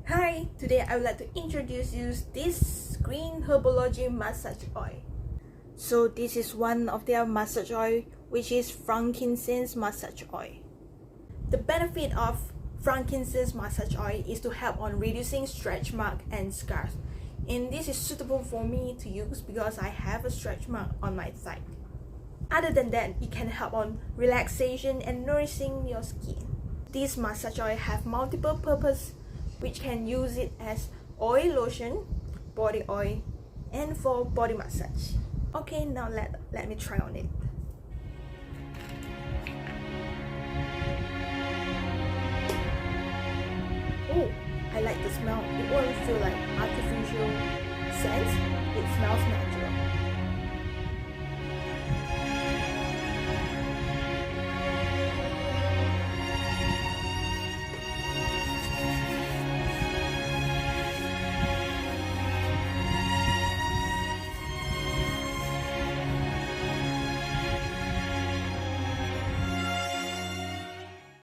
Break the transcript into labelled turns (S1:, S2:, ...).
S1: Hi, today I would like to introduce you this green herbology massage oil. So this is one of their massage oil, which is frankincense massage oil. The benefit of frankincense massage oil is to help on reducing stretch mark and scars. And this is suitable for me to use because I have a stretch mark on my thigh. Other than that, it can help on relaxation and nourishing your skin. This massage oil have multiple purposes, which can use it as oil lotion, body oil, and for body massage. Okay, now let me try on it. Oh, I like the smell. It won't feel like artificial scent. It smells natural.